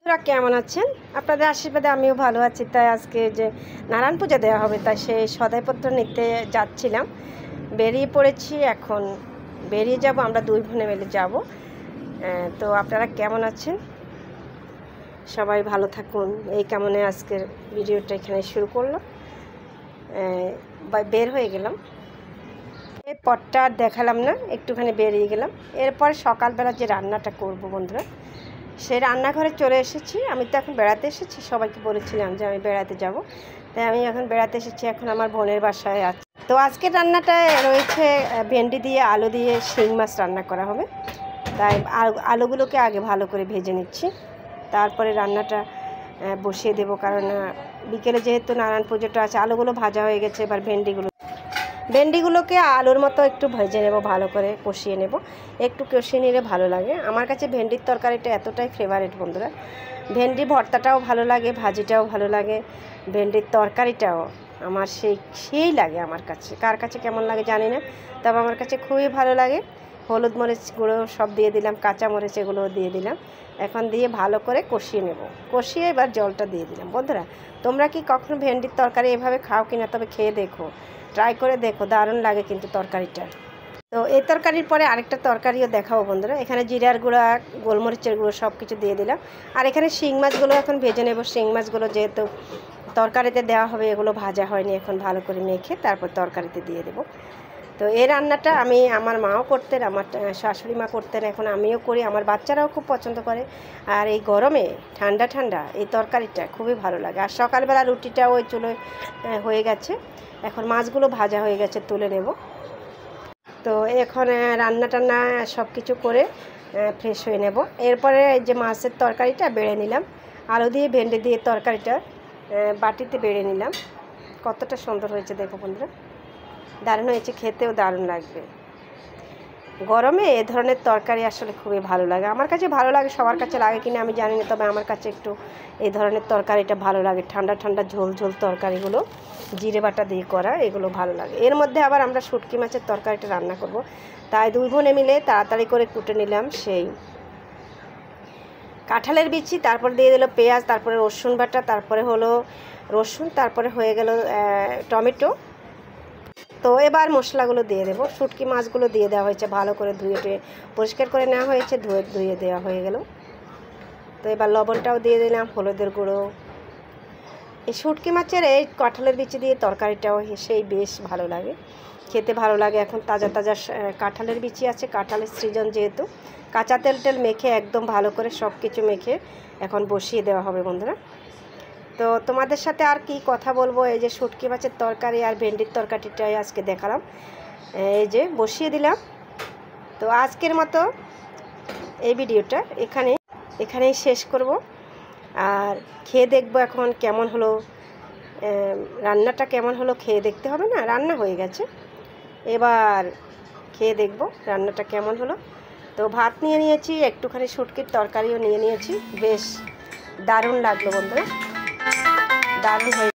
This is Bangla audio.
বন্ধুরা কেমন আছেন? আপনাদের আশীর্বাদে আমিও ভালো আছি। তাই আজকে যে নারায়ণ পূজা দেওয়া হবে তাই সেই সদাইপত্র নিতে যাচ্ছিলাম, বেরিয়ে পড়েছি। এখন বেরিয়ে যাব, আমরা দুই বোনে মিলে যাব। তো আপনারা কেমন আছেন? সবাই ভালো থাকুন এই কামনে আজকের ভিডিওটা এখানে শুরু করলাম। বের হয়ে গেলাম, এই পথটা আর দেখালাম না, একটুখানি বেরিয়ে গেলাম। এরপর সকালবেলা যে রান্নাটা করব বন্ধুরা, সেই রান্নাঘরে চলে এসেছি। আমি তো এখন বেড়াতে এসেছি, সবাইকে বলেছিলাম যে আমি বেড়াতে যাব, তাই আমি এখন বেড়াতে এসেছি। এখন আমার বোনের বাসায় আছি। তো আজকের রান্নাটায় রয়েছে ভেন্ডি দিয়ে আলু দিয়ে শিং মাছ রান্না করা হবে। তাই আলুগুলোকে আগে ভালো করে ভেজে নিচ্ছি, তারপরে রান্নাটা বসিয়ে দেবো। কারণ বিকেলে যেহেতু নারায়ণ পুজোটা আছে, আলুগুলো ভাজা হয়ে গেছে। এবার ভেন্ডিগুলোকে আলুর মতো একটু ভেজে নেব, ভালো করে কষিয়ে নেব। একটু কষিয়ে নিলে ভালো লাগে। আমার কাছে ভেন্ডির তরকারিটা এতটাই ফেভারিট বন্ধুরা। ভেন্ডি ভর্তাটাও ভালো লাগে, ভাজিটাও ভালো লাগে, ভেন্ডির তরকারিটাও আমার সেই লাগে আমার কাছে। কার কাছে কেমন লাগে জানি না, তবে আমার কাছে খুবই ভালো লাগে। হলুদ মরিচ গুঁড়ো সব দিয়ে দিলাম, কাঁচা মরিচ এগুলোও দিয়ে দিলাম। এখন দিয়ে ভালো করে কষিয়ে নেব। কষিয়ে এবার জলটা দিয়ে দিলাম। বন্ধুরা, তোমরা কি কখনো ভেন্ডির তরকারি এভাবে খাও কিনা? তবে খেয়ে দেখো, ট্রাই করে দেখো, দারুণ লাগে কিন্তু তরকারিটা। তো এই তরকারির পরে আরেকটা তরকারিও দেখাবো বন্ধুরা। এখানে জিরার গুঁড়া, গোলমরিচের গুঁড়ো সব কিছু দিয়ে দিলাম। আর এখানে শিং মাছগুলো এখন ভেজে নেব। শিং মাছগুলো যেহেতু তরকারিতে দেওয়া হবে, এগুলো ভাজা হয়নি, এখন ভালো করে মেখে তারপর তরকারিতে দিয়ে দেব। তো এই রান্নাটা আমার মাও করতেন, আমার শাশুড়ি মা করতেন, এখন আমিও করি। আমার বাচ্চারাও খুব পছন্দ করে। আর এই গরমে ঠান্ডা ঠান্ডা এই তরকারিটা খুবই ভালো লাগে। আর সকালবেলা রুটিটাও ওই চুলোয় হয়ে গেছে। এখন মাছগুলো ভাজা হয়ে গেছে, তুলে নেব। তো এখন রান্না টান্না সব কিছু করে ফ্রেশ হয়ে নেব। এরপরে এই যে মাছের তরকারিটা বেড়ে নিলাম, আলু দিয়ে ভেন্ডি দিয়ে তরকারিটা বাটিতে বেড়ে নিলাম। কতটা সুন্দর হয়েছে দেখো বন্ধুরা, দারুণ হয়েছে, খেতেও দারুণ লাগবে। গরমে এ ধরনের তরকারি আসলে খুবই ভালো লাগে। আমার কাছে ভালো লাগে, সবার কাছে লাগে কিনা আমি জানি না, তবে আমার কাছে একটু এই ধরনের তরকারিটা ভালো লাগে। ঠান্ডা ঠান্ডা ঝোল ঝোল তরকারিগুলো জিরে বাটা দিয়ে করা, এগুলো ভালো লাগে। এর মধ্যে আবার আমরা শুটকি মাছের তরকারিটা রান্না করব, তাই দুই বোনে মিলে তাড়াতাড়ি করে কুটে নিলাম সেই কাঁঠালের বিচি, তারপর দিয়ে দিল পেঁয়াজ, তারপরে রসুন বাটা, তারপরে হলো রসুন, তারপরে হয়ে গেল টমেটো। তো এবার মশলাগুলো দিয়ে দেবো। শুটকি মাছগুলো দিয়ে দেওয়া হয়েছে, ভালো করে ধুয়ে পরিষ্কার করে নেওয়া হয়েছে, ধুয়ে দেওয়া হয়ে গেল। তো এবার লবণটাও দিয়ে দিলাম, হলুদের গুঁড়ো। এই শুটকি মাছের এই কাঁঠালের বিচি দিয়ে তরকারিটাও সেই বেশ ভালো লাগে, খেতে ভালো লাগে। এখন তাজা তাজা কাঁঠালের বিচি আছে, কাঁঠালের সিজন যেহেতু, কাঁচা তেল মেখে একদম ভালো করে সব কিছু মেখে এখন বসিয়ে দেওয়া হবে বন্ধুরা। তো তোমাদের সাথে আর কি কথা বলবো, এই যে শুটকি মাছের তরকারি আর ভেন্ডির তরকারিটাই আজকে দেখালাম, এই যে বসিয়ে দিলাম। তো আজকের মতো এই ভিডিওটা এখানেই শেষ করব। আর খেয়ে দেখবো এখন কেমন হলো, রান্নাটা কেমন হলো খেয়ে দেখতে হবে না? রান্না হয়ে গেছে, এবার খেয়ে দেখবো রান্নাটা কেমন হলো। তো ভাত নিয়ে নিয়েছি, একটুখানি শুটকির তরকারিও নিয়ে নিয়েছি। বেশ দারুণ লাগলো বন্ধুরা, দারুণ হয়ে